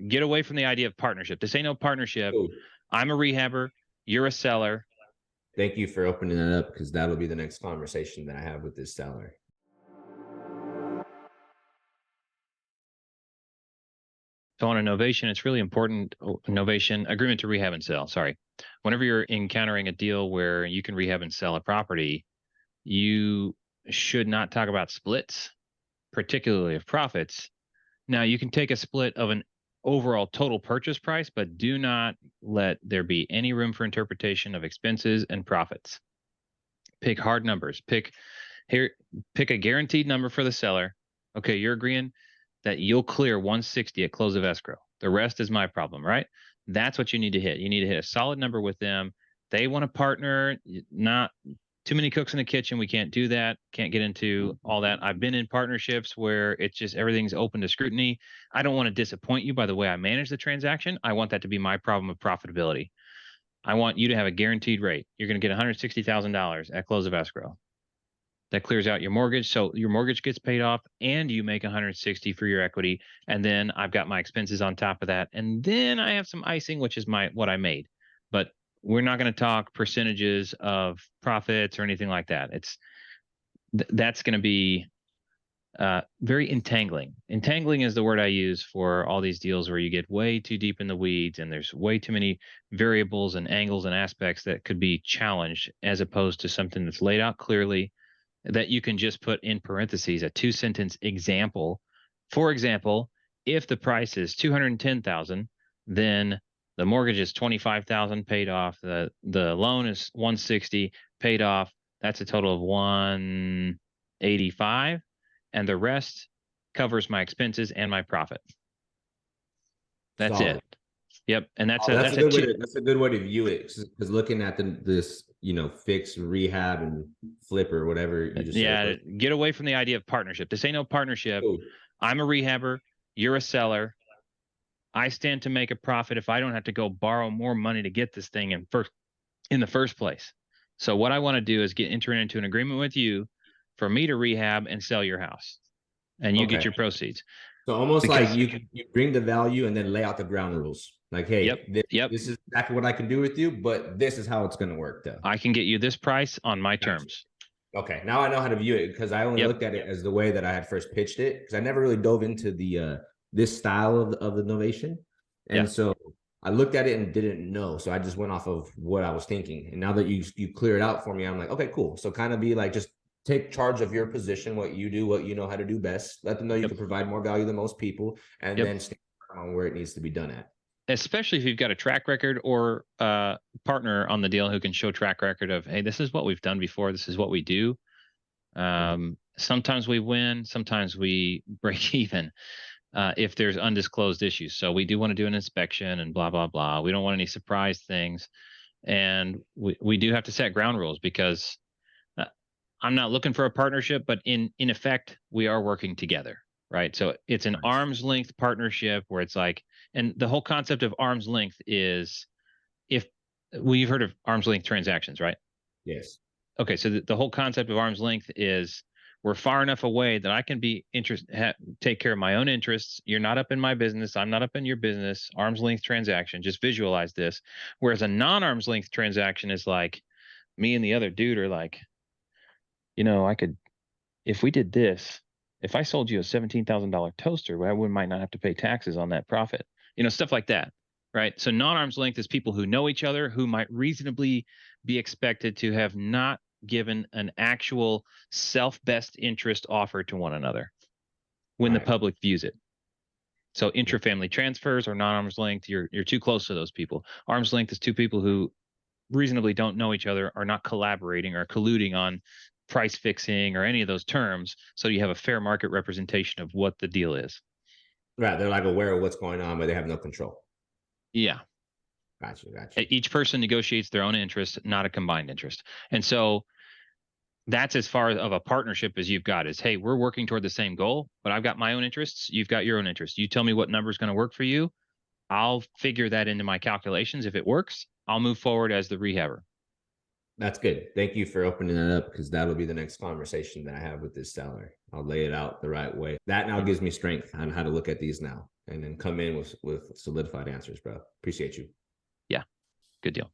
get away from the idea of partnership. This ain't no partnership. Cool. I'm a rehabber. You're a seller. Thank you for opening that up, because that'll be the next conversation that I have with this seller. So on a novation, it's really important. Novation, agreement to rehab and sell. Sorry. Whenever you're encountering a deal where you can rehab and sell a property, you should not talk about splits, particularly of profits. Now, you can take a split of an overall total purchase price, but do not let there be any room for interpretation of expenses and profits. Pick hard numbers. Pick a guaranteed number for the seller. Okay, you're agreeing that you'll clear 160 at close of escrow. The rest is my problem, right? That's what you need to hit. You need to hit a solid number with them. They want to partner, not too many cooks in the kitchen. We can't do that. Can't get into all that. I've been in partnerships where it's just everything's open to scrutiny. I don't want to disappoint you by the way I manage the transaction. I want that to be my problem of profitability. I want you to have a guaranteed rate. You're going to get $160,000 at close of escrow. That clears out your mortgage. So your mortgage gets paid off and you make 160 for your equity. And then I've got my expenses on top of that. And then I have some icing, which is what I made. But we're not going to talk percentages of profits or anything like that. That's going to be very entangling. Entangling is the word I use for all these deals where you get way too deep in the weeds and there's way too many variables and angles and aspects that could be challenged, as opposed to something that's laid out clearly that you can just put in parentheses a 2-sentence example. For example, if the price is $210,000, then the mortgage is $25,000 paid off. The loan is $160 paid off. That's a total of $185, and the rest covers my expenses and my profit. That's Solid. it. Yep, and that's a good way to view it, because looking at this fix, rehab, and flip, or whatever you just said. Get away from the idea of partnership. This ain't no partnership. Ooh. I'm a rehabber. You're a seller. I stand to make a profit if I don't have to go borrow more money to get this thing in the first place. So what I want to do is enter into an agreement with you for me to rehab and sell your house, and you get your proceeds. So almost like you bring the value and then lay out the ground rules. Like, hey, this is exactly what I can do with you, but this is how it's going to work, though. I can get you this price on my terms. Okay, now I know how to view it, because I only looked at it as the way that I had first pitched it, because I never really dove into the this style of the novation, and so I looked at it and didn't know, so I just went off of what I was thinking. And now that you clear it out for me, I'm like, okay, cool. So kind of be like, just take charge of your position, what you do, what you know how to do best. Let them know you can provide more value than most people, and then stand on where it needs to be done at. Especially if you've got a track record or a partner on the deal who can show track record of, hey, this is what we've done before. This is what we do. Sometimes we win. Sometimes we break even if there's undisclosed issues. So we do want to do an inspection and blah, blah, blah. We don't want any surprise things. And we do have to set ground rules, because I'm not looking for a partnership, but in effect, we are working together. Right. So it's an arm's length partnership where it's like, and the whole concept of arm's length is, if we've heard of arm's length transactions, right? Yes. Okay. So the whole concept of arm's length is we're far enough away that I can be take care of my own interests. You're not up in my business. I'm not up in your business. Arm's length transaction. Just visualize this. Whereas a non-arm's length transaction is like, me and the other dude are like, if we did this, if I sold you a $17,000 toaster, I might not have to pay taxes on that profit. Stuff like that, right? So non-arm's length is people who know each other, who might reasonably be expected to have not given an actual self-best interest offer to one another when the public views it. So intrafamily transfers are non-arm's length. You're too close to those people. Arm's length is two people who reasonably don't know each other, are not collaborating or colluding on price fixing or any of those terms, so you have a fair market representation of what the deal is. Right, they're like aware of what's going on, but they have no control. Yeah. Gotcha. Each person negotiates their own interest, not a combined interest. And so that's as far of a partnership as you've got, is, hey, we're working toward the same goal, but I've got my own interests, you've got your own interests. You tell me what number is going to work for you. I'll figure that into my calculations. If it works, I'll move forward as the rehabber. That's good. Thank you for opening that up, because that'll be the next conversation that I have with this seller. I'll lay it out the right way. That now gives me strength on how to look at these now, and then come in with solidified answers, bro. Appreciate you. Yeah, good deal.